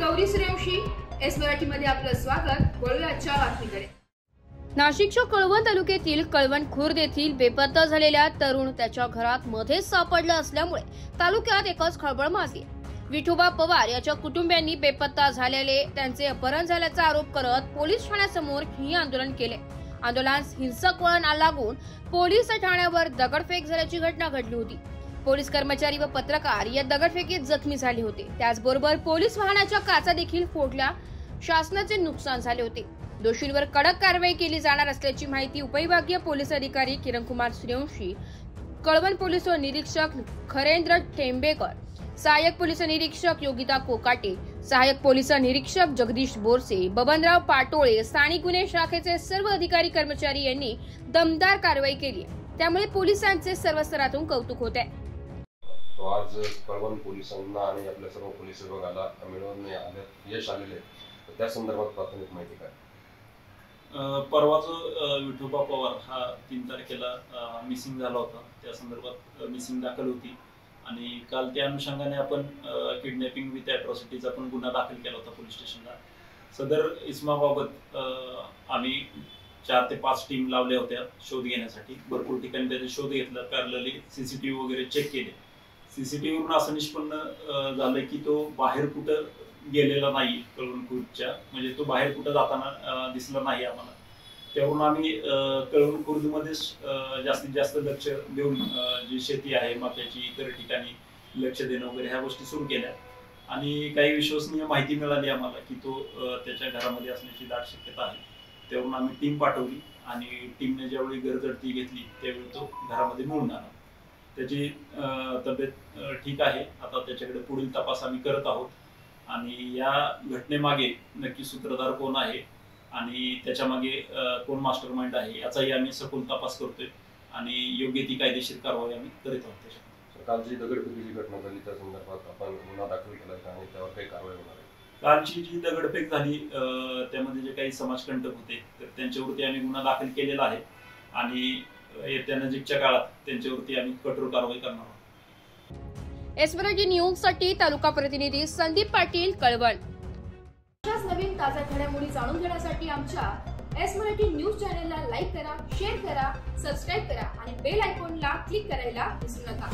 Gauri Suryavanshi, S Marathi मध्ये आपलं स्वागत। वळूया आजच्या बातमीकडे। नाशिकच्या कळवण तालुक्यातील कळवण खुर्द येथील बेपत्ता झालेल्या तरुण त्याच्या घरात मध्येच सापडला असल्यामुळे तालुक्यात एकच खळबळ माजली। विठोबा पवार याच्या कुटुंबियांनी बेपत्ता झालेले त्यांचे अपहरण झाल्याचा आरोप करत पोलीस ठाण्यासमोर ठिय्या आंदोलन केले। आंदोलनास हिंसक वळण लागून पोलीस ठाण्यावर दगडफेक झाल्याची घटना घडली होती। पोलीस कर्मचारी व पत्रकार या दगडफेकीत जखमी झाले होते। त्याचबरोबर पोलीस वाहनाच्या काचा देखील फोडल्या, शासनाचे नुकसान झाले होते। दोषींवर कडक कारवाई केली जाणार असल्याची माहिती उपविभागीय पोलीस अधिकारी किरणकुमार सूर्यवंशी, कळवण पोलीस निरीक्षक खरेंद्र टेंबेकर, सहाय्यक पोलीस निरीक्षक योगिता कोकाटे, सहाय्यक पोलीस निरीक्षक जगदीश बोरसे, बबनराव पाटोळे, स्थानिक गुन्हे शाखेचे सर्व अधिकारी कर्मचारी यांनी दमदार कारवाई केली। त्यामुळे पोलिसांचे सर्व स्तरातून कौतुक होत आहे। तो आज कळवण पोलिसांना आणि आपल्या सर्व पोलीस विभागाला मिळवून यश आलेले, त्या संदर्भात प्राथमिक माहिती काय? परवाच विठोबा पवार हा 3 तारखेला मिसिंग झाला होता। त्या संदर्भात मिसिंग दाखल होती आणि काल त्या अनुषंगाने आपण किडनॅपिंग विथ अॅट्रॉसिटीचा पण गुन्हा दाखल केला होता पोलीस स्टेशनला। सदर इसमाबाबत आम्ही 4 ते 5 टीम लावल्या होत्या शोध घेण्यासाठी। भरपूर ठिकाणी त्याचा शोध घेतला, पॅरलली सीसीटीव्ही वगैरे चेक केले। सीसीटीव्ही वरून असं निष्पन्न झालं की तो बाहेर कुठं गेलेला नाही, कळवण खुर्दच्या, म्हणजे तो बाहेर कुठं जाताना दिसला नाही आम्हाला। त्यावरून आम्ही कळवण खुर्दमध्येच जास्तीत जास्त लक्ष देऊन जी शेती आहे मक्याची, इतर ठिकाणी लक्ष देणं वगैरे ह्या गोष्टी सुरू केल्या आणि काही विश्वसनीय माहिती मिळाली आम्हाला की तो त्याच्या घरामध्ये असण्याची दाट शक्यता आहे। त्यावरून आम्ही टीम पाठवली आणि टीमने ज्यावेळी गरजडती घेतली त्यावेळी तो घरामध्ये मिळून आला। त्याची तब्येत ठीक आहे। आता त्याच्याकडे पुढील तपास आम्ही करत आहोत आणि या घटनेमागे नक्की सूत्रधार कोण आहे आणि त्याच्या मागे कोण मास्टरमाइंड आहे याचाही आम्ही सखोल तपास करतोय आणि योग्य ती कायदेशीर कारवाई आम्ही करीत आहोत। त्याच्यात काल जी दगडफेकीची घटना झाली त्या संदर्भात आपण गुन्हा दाखल केला आणि त्यावर काही कारवाई होणार आहे? कालची जी दगडफेक झाली त्यामध्ये जे काही समाजकंटक होते तर त्यांच्यावरती आम्ही गुन्हा दाखल केलेला आहे आणि येत्या नजीकच्या काळात त्यांच्यावरती आम्ही कठोर कारवाई करणार आहोत। एस मराठी न्यूज साठी तालुका प्रतिनिधी संदीप पाटील, कळवण। अशाच नवीन ताज्या घडामोडी जाणून घेण्यासाठी आमच्या एस मराठी न्यूज चॅनलला लाईक करा, शेअर करा, सबस्क्राईब करा आणि बेल आयकॉनला क्लिक करायला विसरू नका।